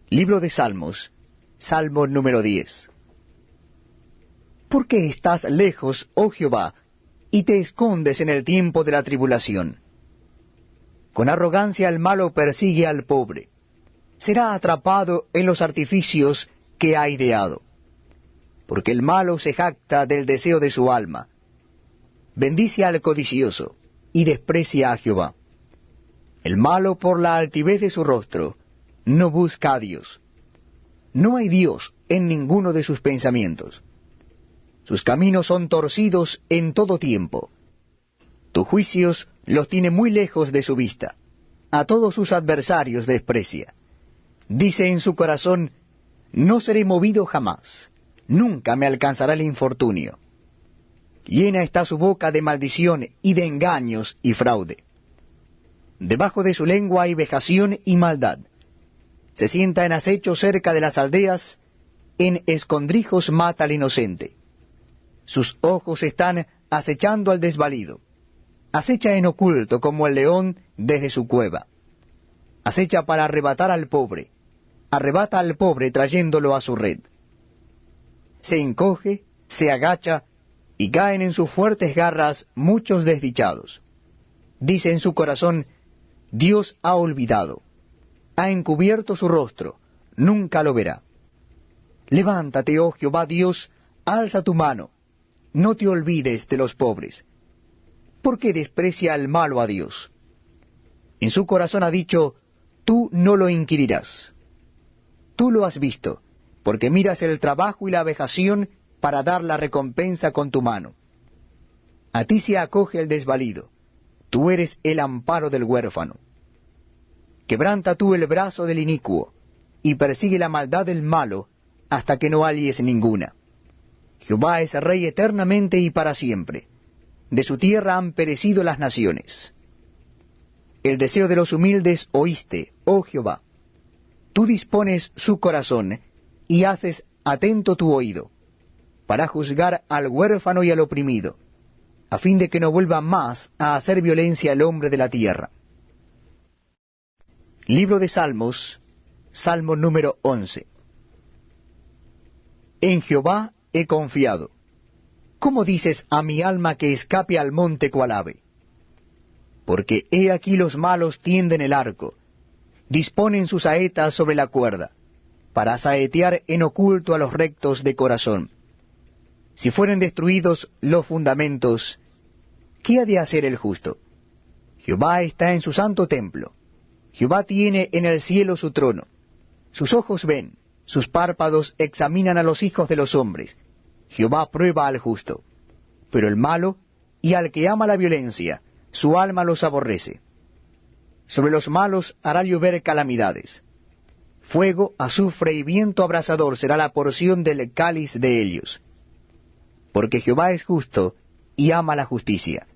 Libro de Salmos, Salmo número 10. ¿Por qué estás lejos, oh Jehová, y te escondes en el tiempo de la tribulación? Con arrogancia el malo persigue al pobre. Será atrapado en los artificios que ha ideado. Porque el malo se jacta del deseo de su alma. Bendice al codicioso, y desprecia a Jehová. El malo por la altivez de su rostro no busca a Dios. No hay Dios en ninguno de sus pensamientos. Sus caminos son torcidos en todo tiempo. Tus juicios los tiene muy lejos de su vista. A todos sus adversarios desprecia. Dice en su corazón, no seré movido jamás. Nunca me alcanzará el infortunio. Llena está su boca de maldición y de engaños y fraude. Debajo de su lengua hay vejación y maldad. Se sienta en acecho cerca de las aldeas, en escondrijos mata al inocente. Sus ojos están acechando al desvalido. Acecha en oculto como el león desde su cueva. Acecha para arrebatar al pobre. Arrebata al pobre trayéndolo a su red. Se encoge, se agacha, y caen en sus fuertes garras muchos desdichados. Dice en su corazón, Dios ha olvidado. Ha encubierto su rostro, nunca lo verá. Levántate, oh Jehová Dios, alza tu mano. No te olvides de los pobres. ¿Por qué desprecia el malo a Dios? En su corazón ha dicho, tú no lo inquirirás. Tú lo has visto, porque miras el trabajo y la vejación para dar la recompensa con tu mano. A ti se acoge el desvalido. Tú eres el amparo del huérfano. Quebranta tú el brazo del inicuo, y persigue la maldad del malo, hasta que no halles ninguna. Jehová es rey eternamente y para siempre. De su tierra han perecido las naciones. El deseo de los humildes oíste, oh Jehová. Tú dispones su corazón, y haces atento tu oído, para juzgar al huérfano y al oprimido, a fin de que no vuelva más a hacer violencia al hombre de la tierra. Libro de Salmos, Salmo número 11. En Jehová he confiado. ¿Cómo dices a mi alma que escape al monte cual ave? Porque he aquí los malos tienden el arco, disponen sus saetas sobre la cuerda, para saetear en oculto a los rectos de corazón. Si fueren destruidos los fundamentos, ¿qué ha de hacer el justo? Jehová está en su santo templo. Jehová tiene en el cielo su trono. Sus ojos ven, sus párpados examinan a los hijos de los hombres. Jehová prueba al justo. Pero el malo y al que ama la violencia, su alma los aborrece. Sobre los malos hará llover calamidades. Fuego, azufre y viento abrasador será la porción del cáliz de ellos. Porque Jehová es justo y ama la justicia.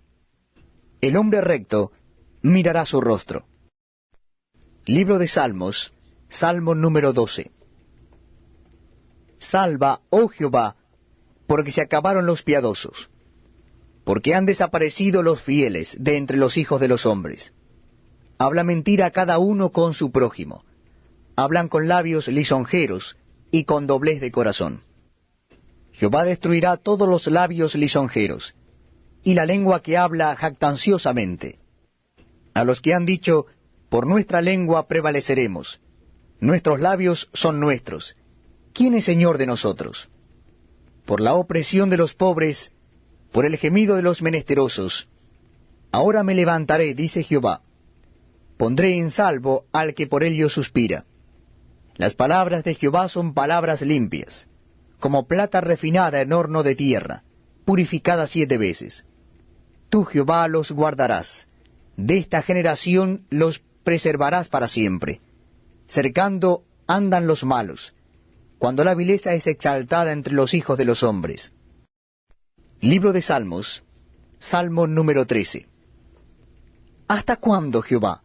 El hombre recto mirará su rostro. Libro de Salmos, Salmo número 12. Salva, oh Jehová, porque se acabaron los piadosos, porque han desaparecido los fieles de entre los hijos de los hombres. Habla mentira cada uno con su prójimo. Hablan con labios lisonjeros y con doblez de corazón. Jehová destruirá todos los labios lisonjeros, y la lengua que habla jactanciosamente. A los que han dicho, por nuestra lengua prevaleceremos, nuestros labios son nuestros, ¿quién es Señor de nosotros? Por la opresión de los pobres, por el gemido de los menesterosos, ahora me levantaré, dice Jehová, pondré en salvo al que por ello suspira. Las palabras de Jehová son palabras limpias, como plata refinada en horno de tierra, purificada 7 veces. Tú, Jehová, los guardarás, de esta generación los preservarás para siempre. Cercando andan los malos, cuando la vileza es exaltada entre los hijos de los hombres. Libro de Salmos, Salmo número 13. ¿Hasta cuándo, Jehová?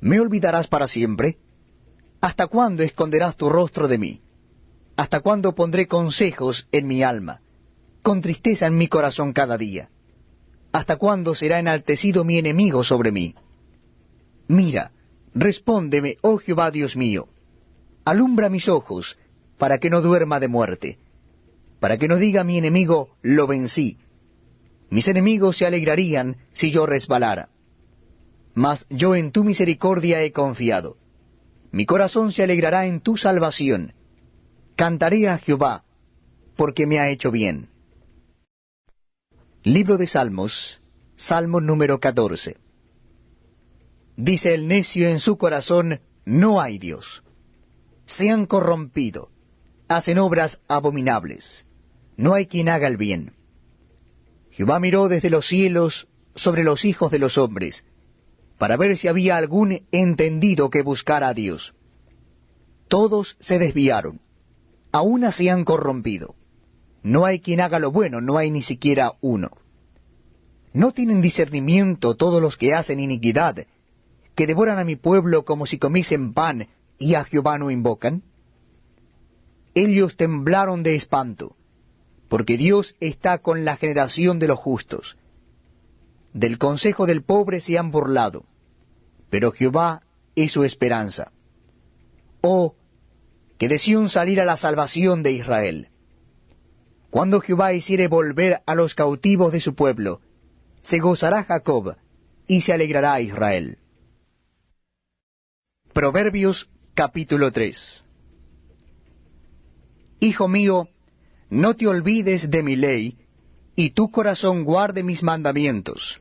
¿Me olvidarás para siempre? ¿Hasta cuándo esconderás tu rostro de mí? ¿Hasta cuándo pondré consejos en mi alma, con tristeza en mi corazón cada día? ¿Hasta cuándo será enaltecido mi enemigo sobre mí? Mira, respóndeme, oh Jehová Dios mío. Alumbra mis ojos, para que no duerma de muerte, para que no diga mi enemigo, lo vencí. Mis enemigos se alegrarían si yo resbalara. Mas yo en tu misericordia he confiado. Mi corazón se alegrará en tu salvación. Cantaré a Jehová, porque me ha hecho bien. Libro de Salmos, Salmo número 14. Dice el necio en su corazón, no hay Dios. Se han corrompido, hacen obras abominables. No hay quien haga el bien. Jehová miró desde los cielos sobre los hijos de los hombres, para ver si había algún entendido que buscara a Dios. Todos se desviaron, a una se han corrompido. No hay quien haga lo bueno, no hay ni siquiera uno. ¿No tienen discernimiento todos los que hacen iniquidad, que devoran a mi pueblo como si comiesen pan, y a Jehová no invocan? Ellos temblaron de espanto, porque Dios está con la generación de los justos. Del consejo del pobre se han burlado, pero Jehová es su esperanza. Oh, que de Sión saliera la salvación de Israel. Cuando Jehová hiciere volver a los cautivos de su pueblo, se gozará Jacob, y se alegrará Israel. Proverbios capítulo 3. Hijo mío, no te olvides de mi ley, y tu corazón guarde mis mandamientos,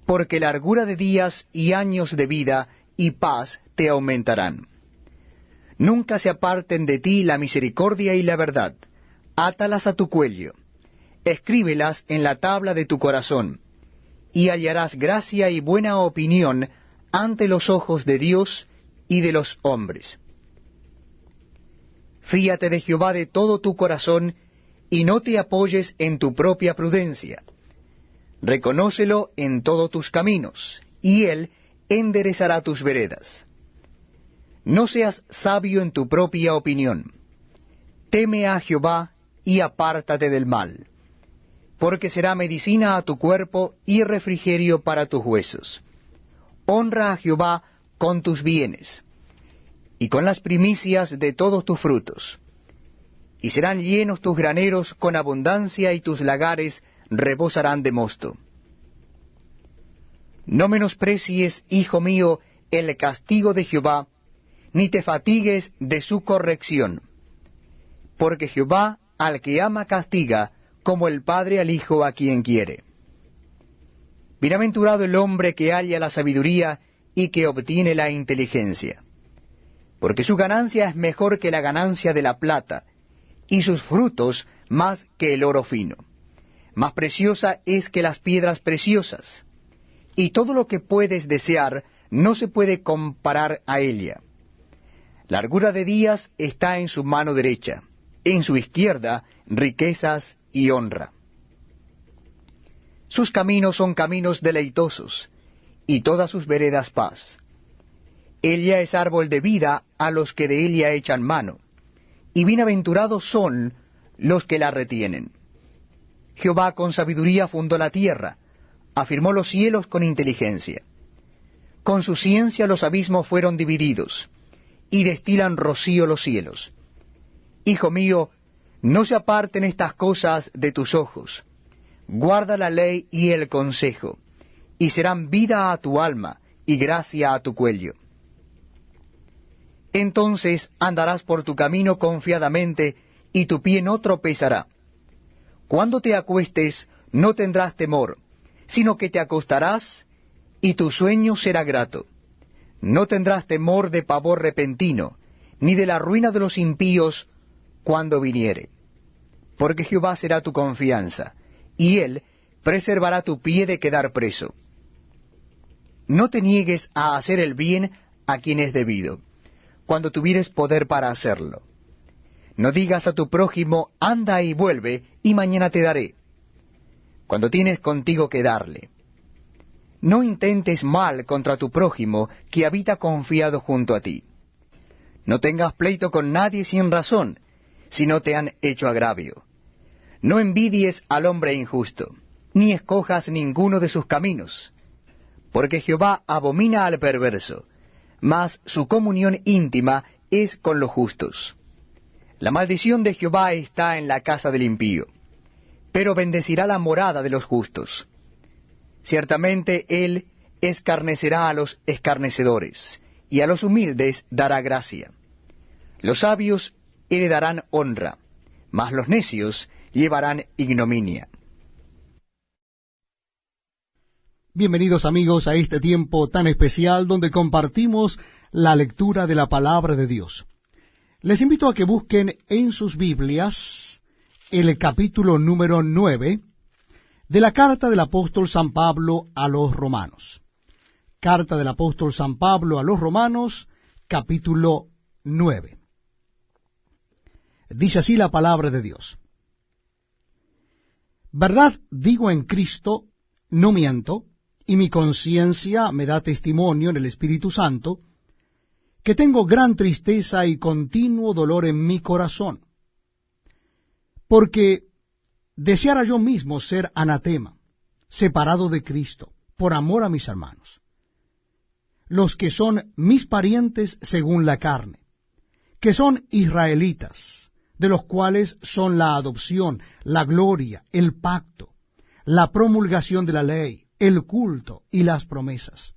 porque largura de días y años de vida y paz te aumentarán. Nunca se aparten de ti la misericordia y la verdad, átalas a tu cuello, escríbelas en la tabla de tu corazón, y hallarás gracia y buena opinión ante los ojos de Dios y de los hombres. Fíate de Jehová de todo tu corazón, y no te apoyes en tu propia prudencia. Reconócelo en todos tus caminos, y Él enderezará tus veredas. No seas sabio en tu propia opinión. Teme a Jehová y apártate del mal, porque será medicina a tu cuerpo y refrigerio para tus huesos. Honra a Jehová con tus bienes, y con las primicias de todos tus frutos. Y serán llenos tus graneros con abundancia, y tus lagares rebosarán de mosto. No menosprecies, hijo mío, el castigo de Jehová, ni te fatigues de su corrección. Porque Jehová al que ama castiga, como el padre al hijo a quien quiere. Bienaventurado el hombre que halla la sabiduría y que obtiene la inteligencia. Porque su ganancia es mejor que la ganancia de la plata, y sus frutos más que el oro fino. Más preciosa es que las piedras preciosas, y todo lo que puedes desear no se puede comparar a ella. Largura de días está en su mano derecha, en su izquierda riquezas y honra. Sus caminos son caminos deleitosos, y todas sus veredas paz. Ella es árbol de vida a los que de ella echan mano, y bienaventurados son los que la retienen. Jehová con sabiduría fundó la tierra, afirmó los cielos con inteligencia. Con su ciencia los abismos fueron divididos, y destilan rocío los cielos. Hijo mío, no se aparten estas cosas de tus ojos. Guarda la ley y el consejo, y serán vida a tu alma y gracia a tu cuello. Entonces andarás por tu camino confiadamente, y tu pie no tropezará. Cuando te acuestes, no tendrás temor, sino que te acostarás, y tu sueño será grato. No tendrás temor de pavor repentino, ni de la ruina de los impíos cuando viniere. Porque Jehová será tu confianza, y Él preservará tu pie de quedar preso. No te niegues a hacer el bien a quien es debido, cuando tuvieres poder para hacerlo. No digas a tu prójimo, anda y vuelve, y mañana te daré, cuando tienes contigo que darle. No intentes mal contra tu prójimo, que habita confiado junto a ti. No tengas pleito con nadie sin razón, si no te han hecho agravio. No envidies al hombre injusto, ni escojas ninguno de sus caminos, porque Jehová abomina al perverso, mas su comunión íntima es con los justos. La maldición de Jehová está en la casa del impío, pero bendecirá la morada de los justos. Ciertamente él escarnecerá a los escarnecedores, y a los humildes dará gracia. Los sabios heredarán honra, mas los necios llevarán ignominia. Bienvenidos amigos a este tiempo tan especial donde compartimos la lectura de la palabra de Dios. Les invito a que busquen en sus Biblias el capítulo número 9 de la carta del apóstol San Pablo a los Romanos. Carta del apóstol San Pablo a los Romanos, capítulo 9. Dice así la palabra de Dios. Verdad digo en Cristo, no miento, y mi conciencia me da testimonio en el Espíritu Santo, que tengo gran tristeza y continuo dolor en mi corazón, porque deseara yo mismo ser anatema, separado de Cristo, por amor a mis hermanos, los que son mis parientes según la carne, que son israelitas, de los cuales son la adopción, la gloria, el pacto, la promulgación de la ley, el culto y las promesas,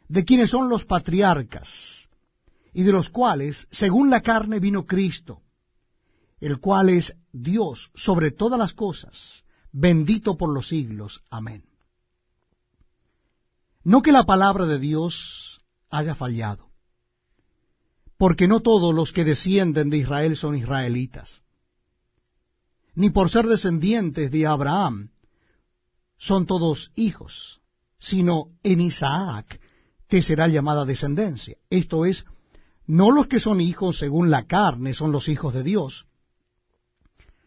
de quienes son los patriarcas, y de los cuales, según la carne, vino Cristo, el cual es Dios sobre todas las cosas, bendito por los siglos. Amén. No que la palabra de Dios haya fallado, porque no todos los que descienden de Israel son israelitas, ni por ser descendientes de Abraham son todos hijos, sino en Isaac te será llamada descendencia. Esto es, no los que son hijos según la carne son los hijos de Dios,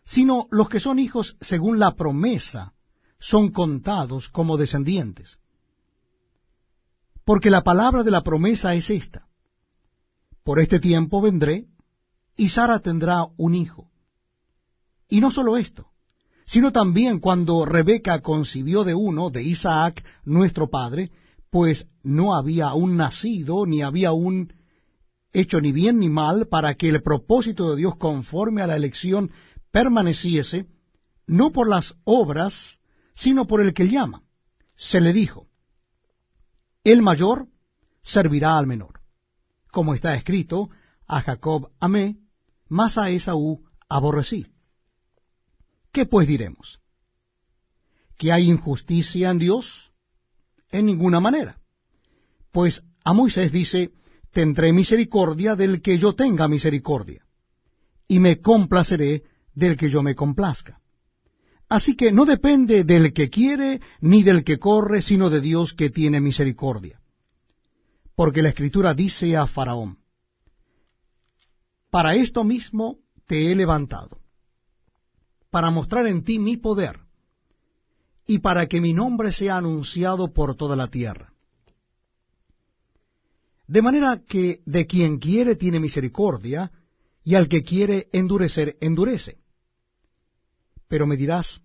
sino los que son hijos según la promesa son contados como descendientes. Porque la palabra de la promesa es esta: por este tiempo vendré, y Sara tendrá un hijo. Y no solo esto, sino también cuando Rebeca concibió de uno, de Isaac, nuestro padre, pues no había aún nacido, ni había aún hecho ni bien ni mal, para que el propósito de Dios conforme a la elección permaneciese, no por las obras, sino por el que llama. Se le dijo, el mayor servirá al menor. Como está escrito, a Jacob amé, mas a Esaú aborrecí. ¿Qué pues diremos? ¿Que hay injusticia en Dios? En ninguna manera. Pues a Moisés dice, tendré misericordia del que yo tenga misericordia, y me complaceré del que yo me complazca. Así que no depende del que quiere ni del que corre, sino de Dios que tiene misericordia. Porque la Escritura dice a Faraón, para esto mismo te he levantado, para mostrar en ti mi poder, y para que mi nombre sea anunciado por toda la tierra. De manera que de quien quiere tiene misericordia, y al que quiere endurecer, endurece. Pero me dirás,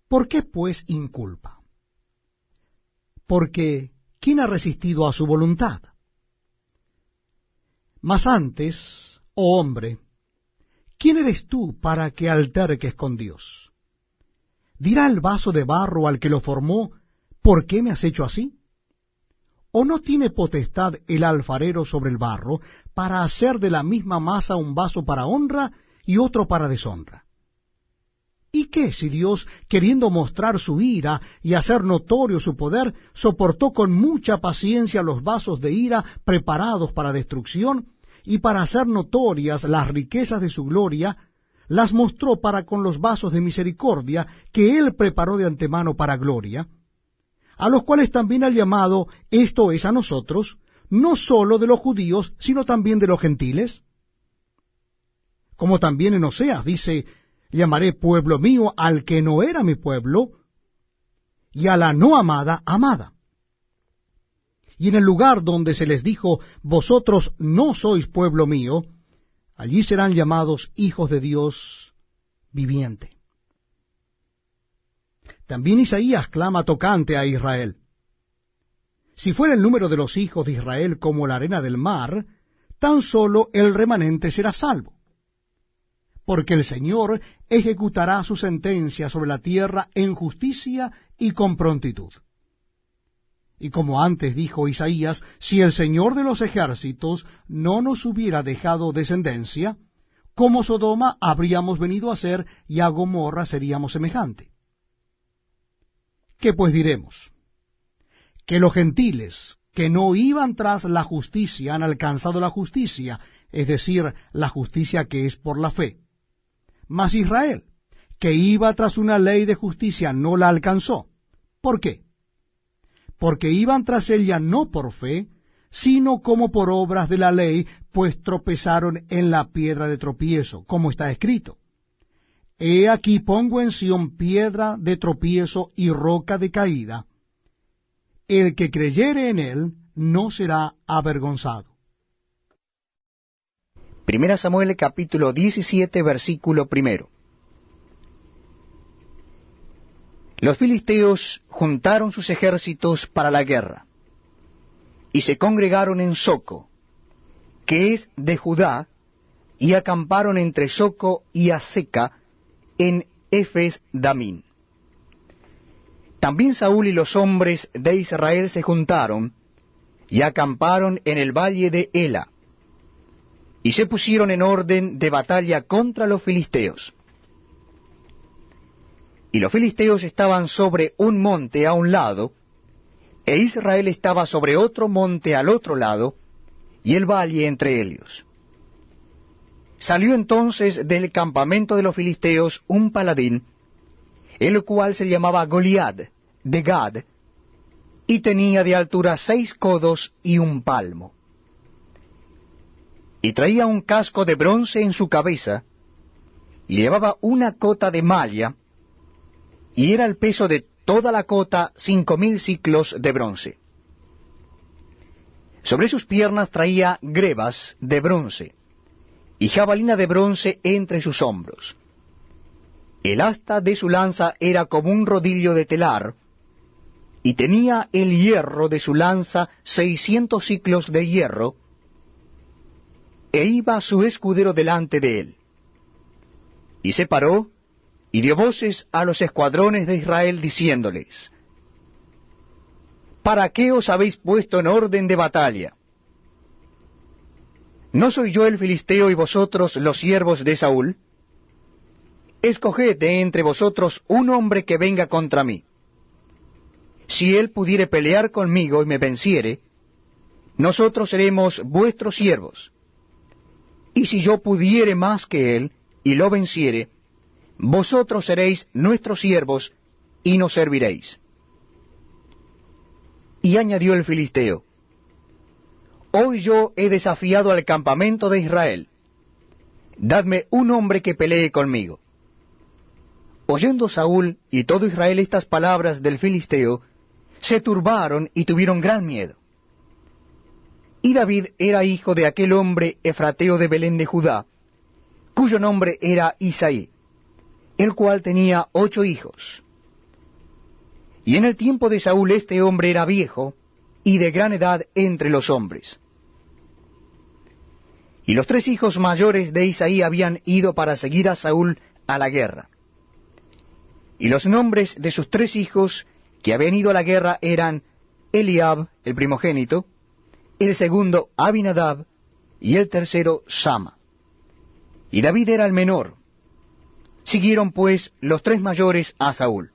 ¿por qué pues inculpa? Porque, ¿quién ha resistido a su voluntad? Mas antes, oh hombre, ¿quién eres tú para que alterques con Dios? ¿Dirá el vaso de barro al que lo formó, ¿por qué me has hecho así? ¿O no tiene potestad el alfarero sobre el barro para hacer de la misma masa un vaso para honra y otro para deshonra? ¿Y qué si Dios, queriendo mostrar su ira y hacer notorio su poder, soportó con mucha paciencia los vasos de ira preparados para destrucción, y para hacer notorias las riquezas de su gloria, las mostró para con los vasos de misericordia que él preparó de antemano para gloria, a los cuales también ha llamado, esto es a nosotros, no sólo de los judíos, sino también de los gentiles? Como también en Oseas dice, llamaré pueblo mío al que no era mi pueblo, y a la no amada, amada. Y en el lugar donde se les dijo, vosotros no sois pueblo mío, allí serán llamados hijos de Dios viviente. También Isaías clama tocante a Israel. Si fuera el número de los hijos de Israel como la arena del mar, tan solo el remanente será salvo. Porque el Señor ejecutará su sentencia sobre la tierra en justicia y con prontitud. Y como antes dijo Isaías, si el Señor de los ejércitos no nos hubiera dejado descendencia, como Sodoma habríamos venido a ser, y a Gomorra seríamos semejante. ¿Qué pues diremos? Que los gentiles que no iban tras la justicia han alcanzado la justicia, es decir, la justicia que es por la fe. Mas Israel, que iba tras una ley de justicia, no la alcanzó. ¿Por qué? Porque iban tras ella no por fe, sino como por obras de la ley, pues tropezaron en la piedra de tropiezo, como está escrito. He aquí pongo en Sión piedra de tropiezo y roca de caída. El que creyere en él no será avergonzado. Primera Samuel capítulo 17, versículo 1. Los filisteos juntaron sus ejércitos para la guerra, y se congregaron en Soco, que es de Judá, y acamparon entre Soco y Azeca, en Efes Damín. También Saúl y los hombres de Israel se juntaron, y acamparon en el valle de Ela, y se pusieron en orden de batalla contra los filisteos. Y los filisteos estaban sobre un monte a un lado, e Israel estaba sobre otro monte al otro lado, y el valle entre ellos. Salió entonces del campamento de los filisteos un paladín, el cual se llamaba Goliat, de Gad, y tenía de altura 6 codos y 1 palmo. Y traía un casco de bronce en su cabeza, y llevaba una cota de malla, y era el peso de toda la cota 5000 siclos de bronce. Sobre sus piernas traía grebas de bronce, y jabalina de bronce entre sus hombros. El asta de su lanza era como un rodillo de telar, y tenía el hierro de su lanza 600 siclos de hierro, e iba su escudero delante de él. Y se paró, y dio voces a los escuadrones de Israel, diciéndoles: ¿Para qué os habéis puesto en orden de batalla? ¿No soy yo el filisteo y vosotros los siervos de Saúl? Escoged de entre vosotros un hombre que venga contra mí. Si él pudiere pelear conmigo y me venciere, nosotros seremos vuestros siervos. Y si yo pudiere más que él y lo venciere, vosotros seréis nuestros siervos y nos serviréis. Y añadió el filisteo: Hoy yo he desafiado al campamento de Israel. Dadme un hombre que pelee conmigo. Oyendo Saúl y todo Israel estas palabras del filisteo, se turbaron y tuvieron gran miedo. Y David era hijo de aquel hombre efrateo de Belén de Judá, cuyo nombre era Isaí, el cual tenía 8 hijos. Y en el tiempo de Saúl este hombre era viejo, y de gran edad entre los hombres. Y los 3 hijos mayores de Isaí habían ido para seguir a Saúl a la guerra. Y los nombres de sus 3 hijos que habían ido a la guerra eran Eliab, el primogénito, el segundo Abinadab, y el tercero Sama. Y David era el menor. Siguieron pues los 3 mayores a Saúl.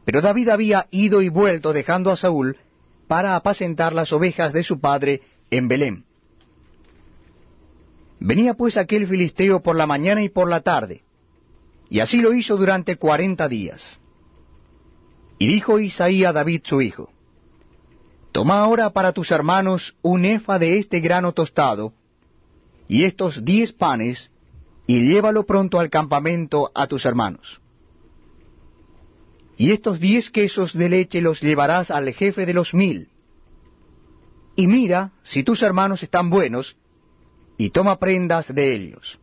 Pero David había ido y vuelto dejando a Saúl para apacentar las ovejas de su padre en Belén. Venía pues aquel filisteo por la mañana y por la tarde, y así lo hizo durante 40 días. Y dijo Isaí a David su hijo: Toma ahora para tus hermanos un efa de este grano tostado, y estos 10 panes, y llévalo pronto al campamento a tus hermanos. Y estos 10 quesos de leche los llevarás al jefe de los 1000. Y mira si tus hermanos están buenos, y toma prendas de ellos.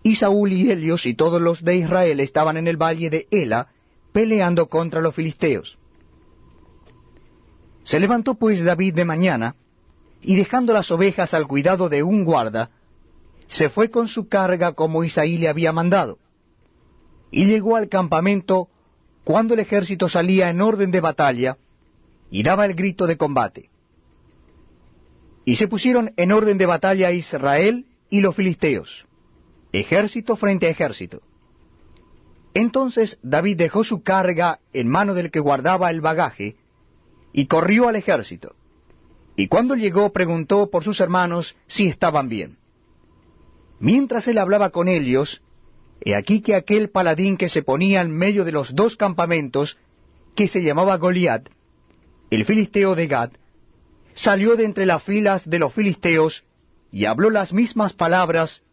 Y Saúl y ellos y todos los de Israel estaban en el valle de Ela, peleando contra los filisteos. Se levantó pues David de mañana, y dejando las ovejas al cuidado de un guarda, se fue con su carga como Isaí le había mandado, y llegó al campamento cuando el ejército salía en orden de batalla, y daba el grito de combate. Y se pusieron en orden de batalla Israel y los filisteos, ejército frente a ejército. Entonces David dejó su carga en mano del que guardaba el bagaje, y corrió al ejército. Y cuando llegó preguntó por sus hermanos si estaban bien. Mientras él hablaba con ellos, he aquí que aquel paladín que se ponía en medio de los dos campamentos, que se llamaba Goliat, el filisteo de Gat, salió de entre las filas de los filisteos, y habló las mismas palabras,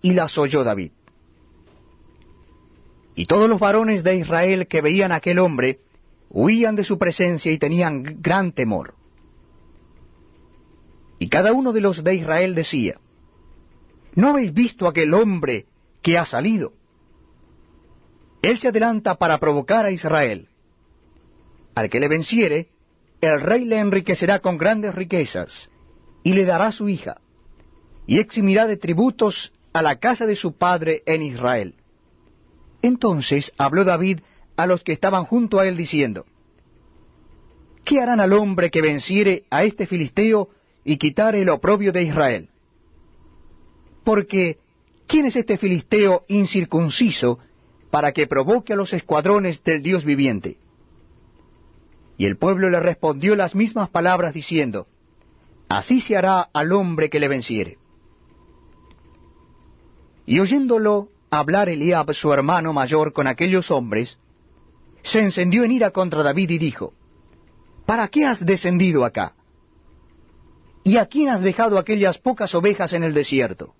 y las oyó David. Y todos los varones de Israel que veían a aquel hombre, huían de su presencia y tenían gran temor. Y cada uno de los de Israel decía, ¿no habéis visto aquel hombre que ha salido? Él se adelanta para provocar a Israel. Al que le venciere, el rey le enriquecerá con grandes riquezas, y le dará su hija, y eximirá de tributos a la casa de su padre en Israel. Entonces habló David a los que estaban junto a él, diciendo, ¿qué harán al hombre que venciere a este filisteo y quitare el oprobio de Israel? Porque, ¿quién es este filisteo incircunciso para que provoque a los escuadrones del Dios viviente? Y el pueblo le respondió las mismas palabras, diciendo, así se hará al hombre que le venciere. Y oyéndolo hablar Eliab, su hermano mayor, con aquellos hombres, se encendió en ira contra David y dijo, ¿para qué has descendido acá? ¿Y a quién has dejado aquellas pocas ovejas en el desierto?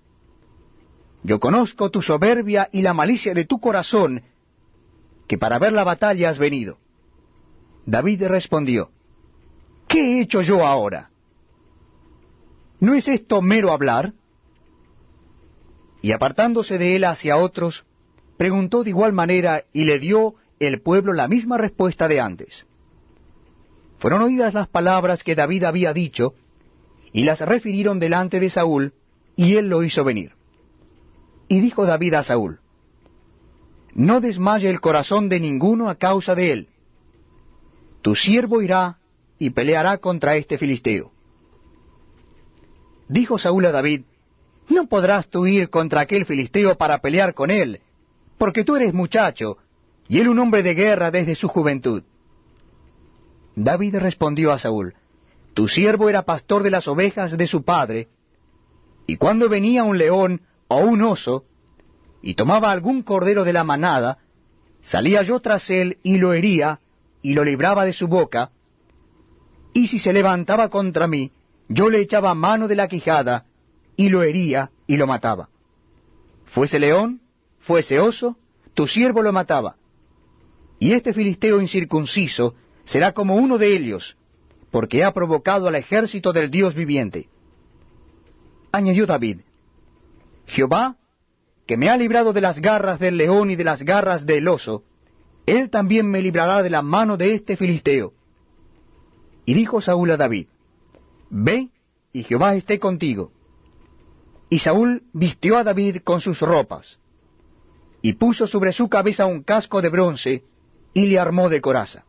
Yo conozco tu soberbia y la malicia de tu corazón, que para ver la batalla has venido. David respondió, ¿qué he hecho yo ahora? ¿No es esto mero hablar? Y apartándose de él hacia otros, preguntó de igual manera, y le dio el pueblo la misma respuesta de antes. Fueron oídas las palabras que David había dicho, y las refirieron delante de Saúl, y él lo hizo venir. Y dijo David a Saúl, no desmaye el corazón de ninguno a causa de él. Tu siervo irá y peleará contra este filisteo. Dijo Saúl a David, no podrás tú ir contra aquel filisteo para pelear con él, porque tú eres muchacho, y él un hombre de guerra desde su juventud. David respondió a Saúl, tu siervo era pastor de las ovejas de su padre, y cuando venía un león o un oso, y tomaba algún cordero de la manada, salía yo tras él y lo hería, y lo libraba de su boca, y si se levantaba contra mí, yo le echaba mano de la quijada, y lo hería y lo mataba. Fuese león, fuese oso, tu siervo lo mataba. Y este filisteo incircunciso será como uno de ellos, porque ha provocado al ejército del Dios viviente. Añadió David, Jehová, que me ha librado de las garras del león y de las garras del oso, él también me librará de la mano de este filisteo. Y dijo Saúl a David, ve, y Jehová esté contigo. Y Saúl vistió a David con sus ropas, y puso sobre su cabeza un casco de bronce, y le armó de coraza.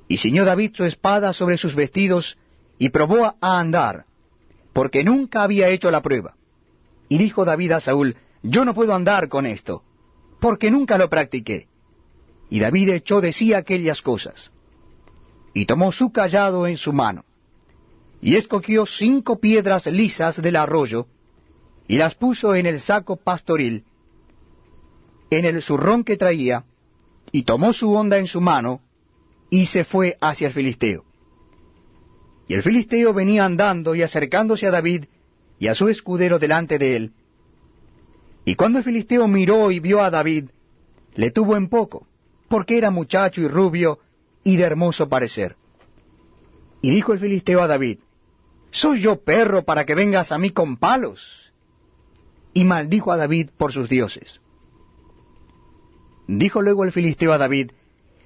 Y ciñó David su espada sobre sus vestidos, y probó a andar, porque nunca había hecho la prueba. Y dijo David a Saúl, yo no puedo andar con esto, porque nunca lo practiqué. Y David echó de sí aquellas cosas. Y tomó su cayado en su mano, y escogió 5 piedras lisas del arroyo, y las puso en el saco pastoril, en el zurrón que traía, y tomó su honda en su mano, y se fue hacia el filisteo. Y el filisteo venía andando y acercándose a David y a su escudero delante de él. Y cuando el filisteo miró y vio a David, le tuvo en poco, porque era muchacho y rubio y de hermoso parecer. Y dijo el filisteo a David, ¿soy yo perro para que vengas a mí con palos? Y maldijo a David por sus dioses. Dijo luego el filisteo a David,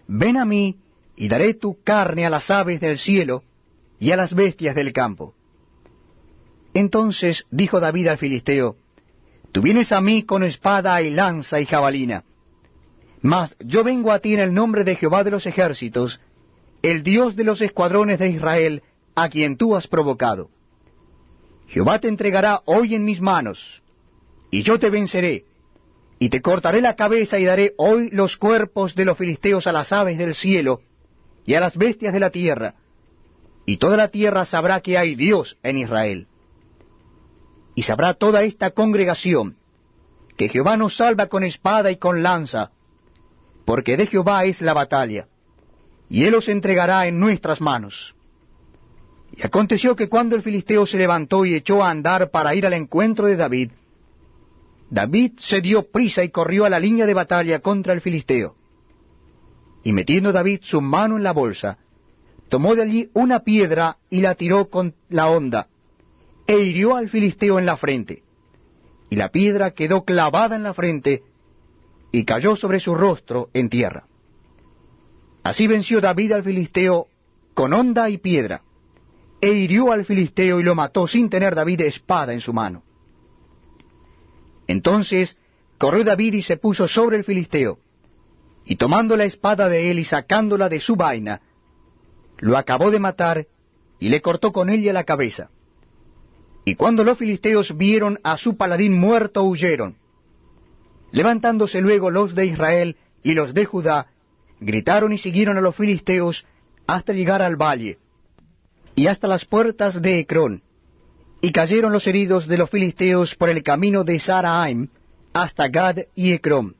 ven a mí, y daré tu carne a las aves del cielo, y a las bestias del campo. Entonces dijo David al filisteo: Tú vienes a mí con espada y lanza y jabalina, mas yo vengo a ti en el nombre de Jehová de los ejércitos, el Dios de los escuadrones de Israel, a quien tú has provocado. Jehová te entregará hoy en mis manos, y yo te venceré, y te cortaré la cabeza y daré hoy los cuerpos de los filisteos a las aves del cielo y a las bestias de la tierra, y toda la tierra sabrá que hay Dios en Israel. Y sabrá toda esta congregación que Jehová nos salva con espada y con lanza, porque de Jehová es la batalla, y él os entregará en nuestras manos. Y aconteció que cuando el filisteo se levantó y echó a andar para ir al encuentro de David, David se dio prisa y corrió a la línea de batalla contra el filisteo. Y metiendo David su mano en la bolsa, tomó de allí una piedra y la tiró con la honda, e hirió al filisteo en la frente. Y la piedra quedó clavada en la frente, y cayó sobre su rostro en tierra. Así venció David al filisteo con honda y piedra, e hirió al filisteo y lo mató sin tener David espada en su mano. Entonces corrió David y se puso sobre el filisteo, y tomando la espada de él y sacándola de su vaina, lo acabó de matar, y le cortó con ella la cabeza. Y cuando los filisteos vieron a su paladín muerto, huyeron. Levantándose luego los de Israel y los de Judá, gritaron y siguieron a los filisteos hasta llegar al valle, y hasta las puertas de Ecrón, y cayeron los heridos de los filisteos por el camino de Saraim hasta Gad y Ecrón.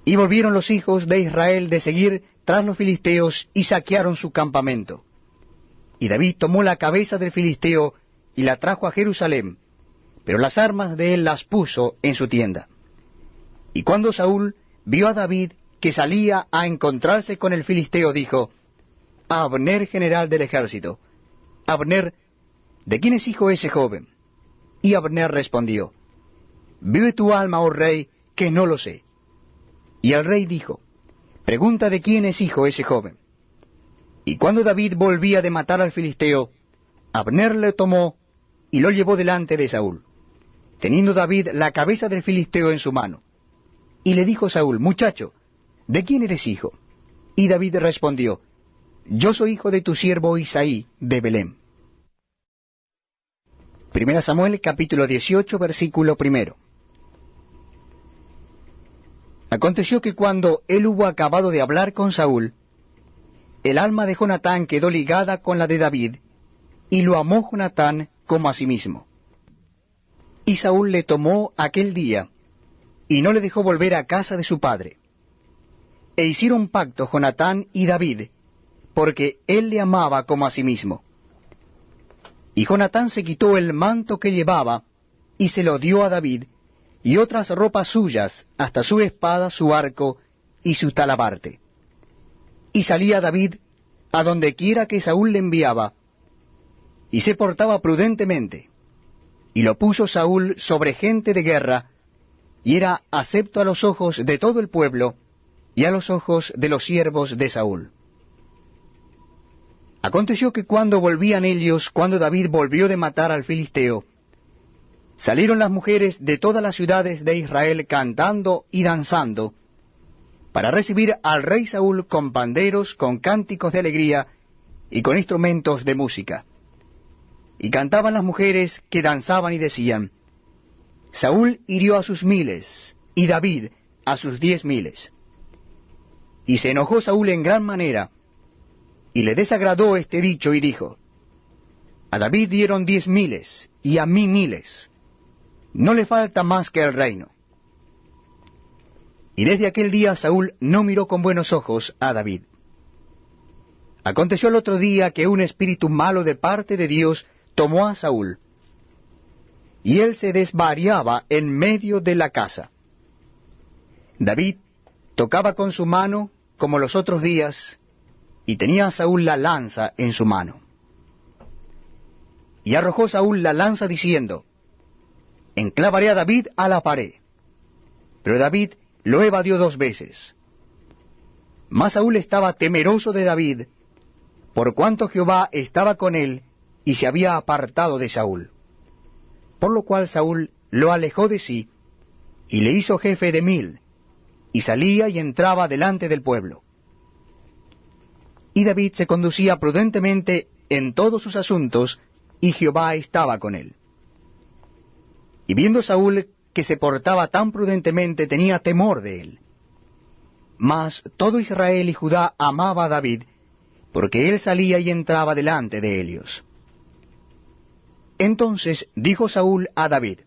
Y volvieron los hijos de Israel de seguir tras los filisteos, y saquearon su campamento. Y David tomó la cabeza del filisteo, y la trajo a Jerusalén, pero las armas de él las puso en su tienda. Y cuando Saúl vio a David que salía a encontrarse con el filisteo, dijo: Abner, general del ejército, Abner, ¿de quién es hijo ese joven? Y Abner respondió: Vive tu alma, oh rey, que no lo sé. Y el rey dijo: Pregunta de quién es hijo ese joven. Y cuando David volvía de matar al filisteo, Abner le tomó y lo llevó delante de Saúl, teniendo David la cabeza del filisteo en su mano. Y le dijo Saúl: Muchacho, ¿de quién eres hijo? Y David respondió: Yo soy hijo de tu siervo Isaí de Belén. 1 Samuel capítulo 18 versículo 1. Aconteció que cuando él hubo acabado de hablar con Saúl, el alma de Jonatán quedó ligada con la de David, y lo amó Jonatán como a sí mismo. Y Saúl le tomó aquel día, y no le dejó volver a casa de su padre. E hicieron pacto Jonatán y David, porque él le amaba como a sí mismo. Y Jonatán se quitó el manto que llevaba, y se lo dio a David, y otras ropas suyas, hasta su espada, su arco, y su talabarte. Y salía David a donde quiera que Saúl le enviaba, y se portaba prudentemente, y lo puso Saúl sobre gente de guerra, y era acepto a los ojos de todo el pueblo, y a los ojos de los siervos de Saúl. Aconteció que cuando volvían ellos, cuando David volvió de matar al filisteo, salieron las mujeres de todas las ciudades de Israel cantando y danzando, para recibir al rey Saúl con panderos, con cánticos de alegría y con instrumentos de música. Y cantaban las mujeres que danzaban y decían: Saúl hirió a sus 1000, y David a sus 10,000. Y se enojó Saúl en gran manera, y le desagradó este dicho, y dijo: A David dieron 10,000, y a mí 1000. No le falta más que el reino. Y desde aquel día Saúl no miró con buenos ojos a David. Aconteció el otro día que un espíritu malo de parte de Dios tomó a Saúl, y él se desvariaba en medio de la casa. David tocaba con su mano como los otros días, y tenía a Saúl la lanza en su mano. Y arrojó Saúl la lanza diciendo: Enclavaré a David a la pared. Pero David lo evadió 2 veces. Mas Saúl estaba temeroso de David, por cuanto Jehová estaba con él y se había apartado de Saúl. Por lo cual Saúl lo alejó de sí, y le hizo jefe de 1000, y salía y entraba delante del pueblo. Y David se conducía prudentemente en todos sus asuntos, y Jehová estaba con él. Y viendo Saúl que se portaba tan prudentemente, tenía temor de él. Mas todo Israel y Judá amaba a David, porque él salía y entraba delante de ellos. Entonces dijo Saúl a David: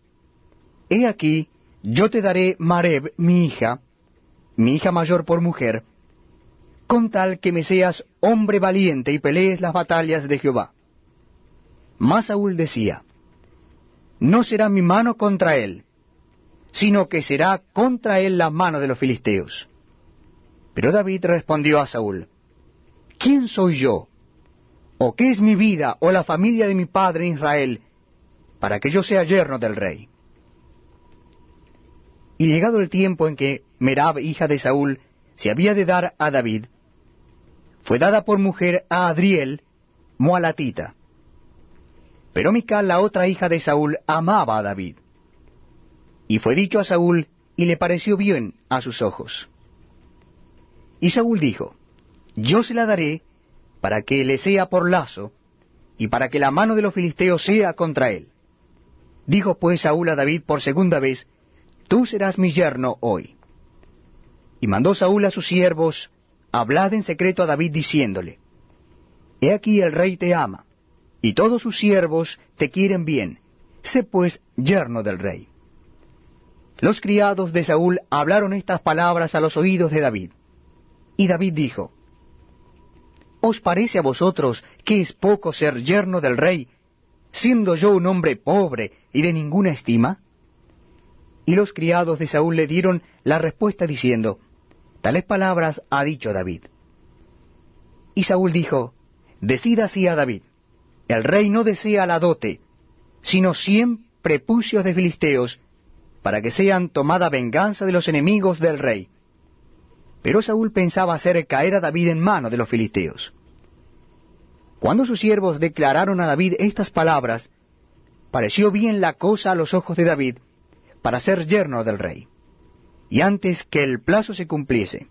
He aquí, yo te daré Mareb, mi hija mayor por mujer, con tal que me seas hombre valiente y pelees las batallas de Jehová. Mas Saúl decía: No será mi mano contra él, sino que será contra él la mano de los filisteos. Pero David respondió a Saúl: ¿Quién soy yo? ¿O qué es mi vida o la familia de mi padre Israel, para que yo sea yerno del rey? Y llegado el tiempo en que Merab, hija de Saúl, se había de dar a David, fue dada por mujer a Adriel, moalatita. Pero Mical, la otra hija de Saúl, amaba a David. Y fue dicho a Saúl, y le pareció bien a sus ojos. Y Saúl dijo: Yo se la daré para que le sea por lazo, y para que la mano de los filisteos sea contra él. Dijo pues Saúl a David por segunda vez: Tú serás mi yerno hoy. Y mandó Saúl a sus siervos: Hablad en secreto a David diciéndole: He aquí el rey te ama, y todos sus siervos te quieren bien, sé pues yerno del rey. Los criados de Saúl hablaron estas palabras a los oídos de David. Y David dijo: ¿Os parece a vosotros que es poco ser yerno del rey, siendo yo un hombre pobre y de ninguna estima? Y los criados de Saúl le dieron la respuesta diciendo: Tales palabras ha dicho David. Y Saúl dijo: Decid así a David: El rey no desea la dote, sino 100 prepucios de filisteos, para que sean tomada venganza de los enemigos del rey. Pero Saúl pensaba hacer caer a David en mano de los filisteos. Cuando sus siervos declararon a David estas palabras, pareció bien la cosa a los ojos de David para ser yerno del rey. Y antes que el plazo se cumpliese,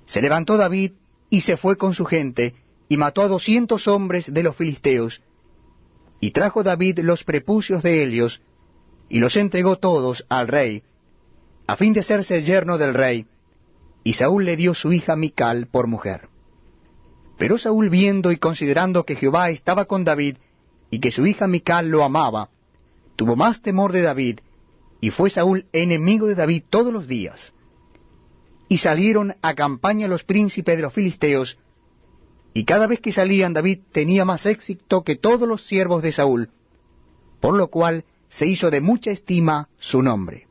se levantó David y se fue con su gente, y mató a 200 hombres de los filisteos, y trajo David los prepucios de ellos, y los entregó todos al rey, a fin de hacerse yerno del rey, y Saúl le dio su hija Mical por mujer. Pero Saúl, viendo y considerando que Jehová estaba con David, y que su hija Mical lo amaba, tuvo más temor de David, y fue Saúl enemigo de David todos los días. Y salieron a campaña los príncipes de los filisteos, y cada vez que salían David tenía más éxito que todos los siervos de Saúl, por lo cual se hizo de mucha estima su nombre.